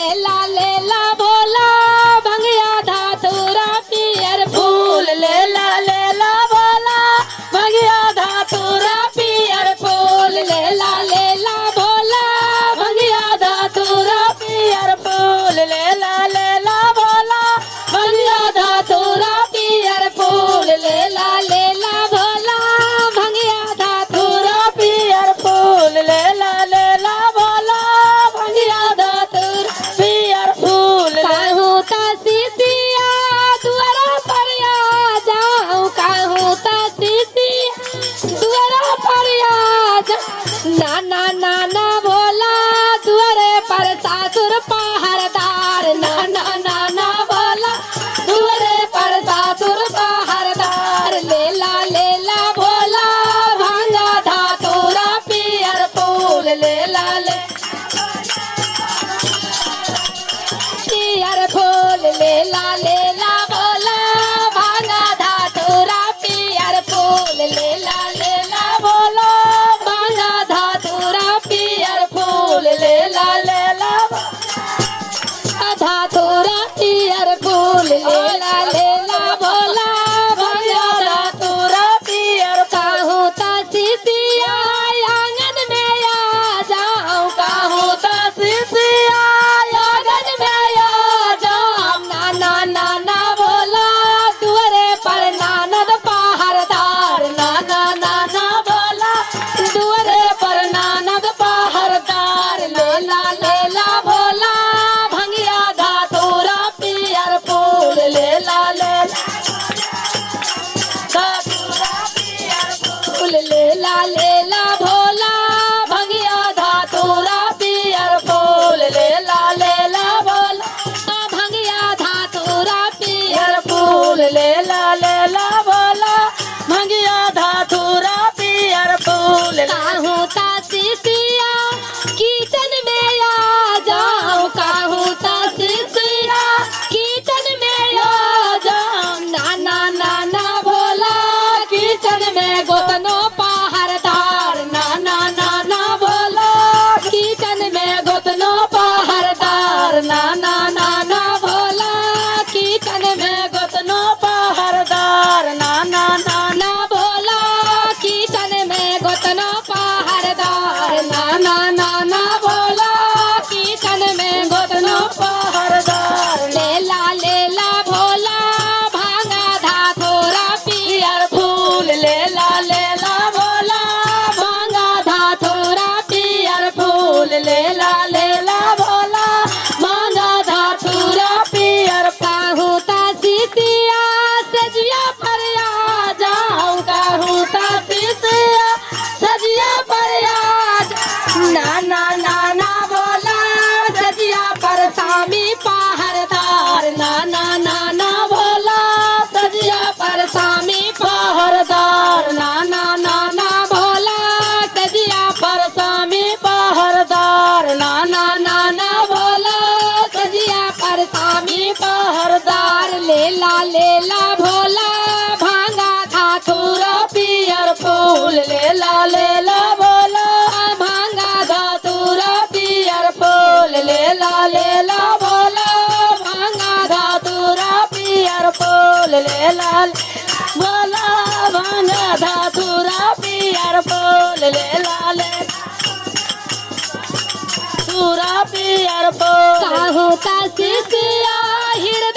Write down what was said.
लेला लेला भोला भंगिया धातुरा पियर फूल लेला लेला भोला भंगिया धातुरा पियर फूल लेला लेला भोला भंगिया धातुरा पियर फूल लेला लेला भोला भंगिया धातुरा पियर फूल लेला लेला भोला भंगिया धातुरा पियर फूल लेला लेला भोला भंगिया धातुरा पियर फूल कहूँ सीसिया दुआरा पर आ जाऊँ कहूँ सीसिया दुआरा पर आ जाऊँ नाना नाना भोला दुआरे पर सासुर पहरदार नाना नाना भोला दुआरे पर सासुर पहरदार लेला लेला भोला भांगा धातुरा पियर फूल लेला ले पियर फूल लेला लेला भोला भांगा धातुरा पियर फूल लेला लेला भोला भांगा धातुरा पियर फूल लेला लेला धातुरा पियर फूल लेला लेला भोला भांगा धातुरा पियर कहूँ सीसिया आंगन में आ जाऊँ कहूँ सीसिया आंगन में आ जाऊँ नाना नाना भोला दुआरे पर नानद पहरदार नाना नाना भोला दुआरे पर नानद पहरदार लेला लेला भोला भंगिया धातुरा पियर फूल लेला लेला धातुरा पियर फूल लेला लेला भोला भंगिया धातुरा पियर फूल लेला लेला भोला भंगिया धातुरा पियर फूल लेला लेला भोला भंगिया धातुरा पियर फूल कहूँ सीसिया कीचन में आ जाऊँ कहूँ सीसिया कीचन में आ जाऊँ नाना नाना भोला कीचन में गोतनो पहरदार नाना नाना भोला कीचन में गोतनो पहरदार नाना नाना भोला कीचन में गोतनो पहरदार नाना नाना भोला कीचन में गोतनो पहरदार नाना नाना भोला कीचन में गोतनो पहरदार लेला लेला भोला भांगा धातुरा पियर फूल लेला लेला भोला भांगा धातुरा पियर फूल लेला लेला भोला भांगा धातुरा पियर कहूँ सीसिया सजिया पर आ जाऊँ कहूँ सीसिया सजिया पर आ जाऊँ नाना नाना भोला सजिया पर स्वामी पहरदार नाना नाना भोला सजिया पर स्वामी पहरदार नाना नाना भोला सजिया पर स्वामी पहरदार नाना नाना भोला सजिया पर स्वामी पहरदार लेला लेला भोला भांगा धातुरा पियर फूल लेला लेला भोला भांगा धातुरा पियर फूल लेला लेला भोला भांगा धातुरा पियर फूल लेला भोला भांगा धातुरा पियर फूल लेला ले धातुरा पियर फूल कहूँ सीसिया हृदय